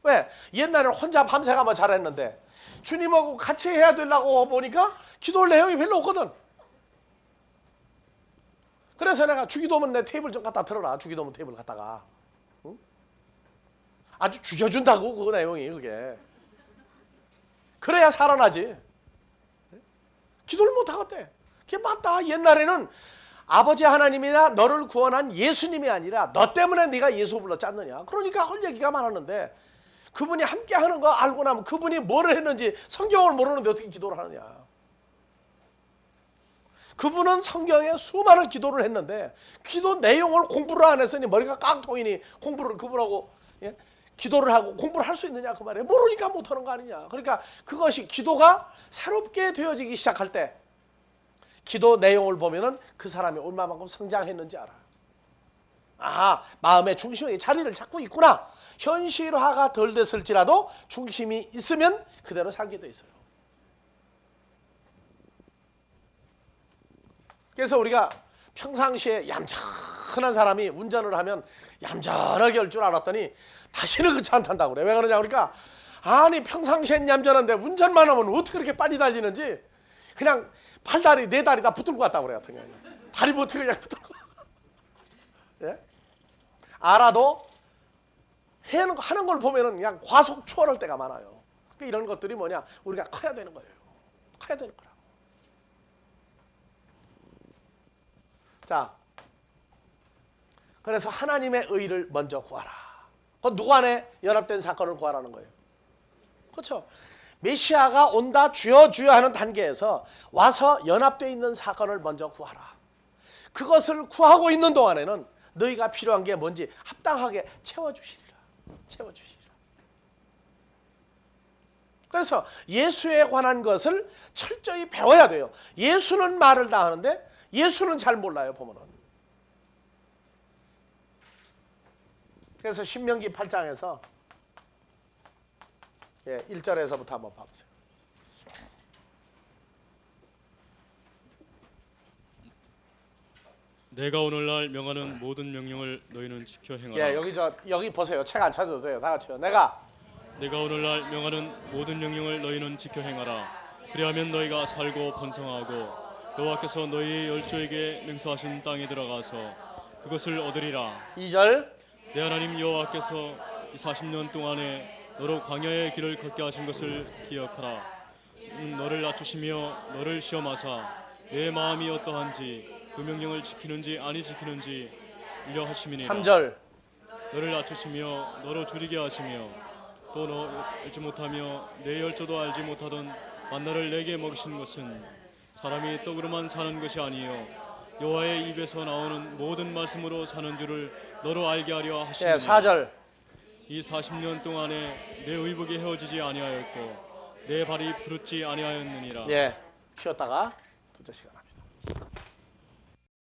왜? 옛날에는 혼자 밤새가면 잘했는데 주님하고 같이 해야 되려고 보니까 기도할 내용이 별로 없거든. 그래서 내가 주기도문 내 테이블 좀 갖다 들어라. 주기도문 테이블 갖다가. 응? 아주 죽여준다고 그 내용이 그게. 그래야 살아나지. 기도를 못 하겠대. 그게 맞다. 옛날에는 아버지 하나님이나 너를 구원한 예수님이 아니라 너 때문에 네가 예수 불렀잖느냐. 그러니까 할 얘기가 많았는데 그분이 함께 하는 거 알고 나면 그분이 뭘 했는지 성경을 모르는데 어떻게 기도를 하느냐. 그분은 성경에 수많은 기도를 했는데 기도 내용을 공부를 안 했으니 머리가 깡통이니 공부를 그분하고 기도를 하고 공부를 할 수 있느냐 그 말이에요. 모르니까 못하는 거 아니냐. 그러니까 그것이 기도가 새롭게 되어지기 시작할 때 기도 내용을 보면은 그 사람이 얼마만큼 성장했는지 알아. 아, 마음의 중심에 자리를 잡고 있구나. 현실화가 덜 됐을지라도 중심이 있으면 그대로 살게 돼 있어요. 그래서 우리가 평상시에 얌전한 사람이 운전을 하면 얌전하게 할 줄 알았더니 다시는 그 차 안 탄다고 그래. 왜 그러냐 그러니까 아니 평상시엔 얌전한데 운전만 하면 어떻게 그렇게 빨리 달리는지 그냥 팔다리 네 다리 다 붙들고 갔다고 그래. 같은 경우는 다리 못 어떻게 그냥 붙들고 예? 알아도 하는 걸 보면은 그냥 과속 추월할 때가 많아요. 그러니까 이런 것들이 뭐냐 우리가 커야 되는 거예요. 커야 되는 거라. 자, 그래서 하나님의 의를 먼저 구하라. 그건 누구 안에 연합된 사건을 구하라는 거예요. 그렇죠? 메시아가 온다 주여 주여 하는 단계에서 와서 연합되어 있는 사건을 먼저 구하라. 그것을 구하고 있는 동안에는 너희가 필요한 게 뭔지 합당하게 채워주시리라. 채워주시리라. 그래서 예수에 관한 것을 철저히 배워야 돼요. 예수는 말을 다 하는데 예수는 잘 몰라요. 보면은. 그래서 신명기 8장에서 1절에서부터 한번 봐보세요. 내가 오늘날 명하는 모든 명령을 너희는 지켜 행하라. 여기 보세요. 책 안 찾아도 돼요. 다 같이요. 내가 오늘날 명하는 모든 명령을 너희는 지켜 행하라. 그리하면 너희가 살고 번성하고 여호와께서 너희 열조에게 맹세하신 땅에 들어가서 그것을 얻으리라. 2절 내 하나님 여호와께서 이 40년 동안에 너로 광야의 길을 걷게 하신 것을 기억하라. 너를 낮추시며 너를 시험하사 내 마음이 어떠한지 그 명령을 지키는지 아니 지키는지 알려 하심이니라. 3절 너를 낮추시며 너로 줄이게 하시며 또 너 알지 못하며 내 열조도 알지 못하던 만나를 내게 먹이신 것은 사람이 떡으로만 사는 것이 아니요 여호와의 입에서 나오는 모든 말씀으로 사는 줄을 너로 알게 하려 하시니라. 4절 이 40년 동안에 내 의복이 헤어지지 아니하였고 내 발이 부르지 아니하였느니라. 쉬었다가 2절 시간 합니다.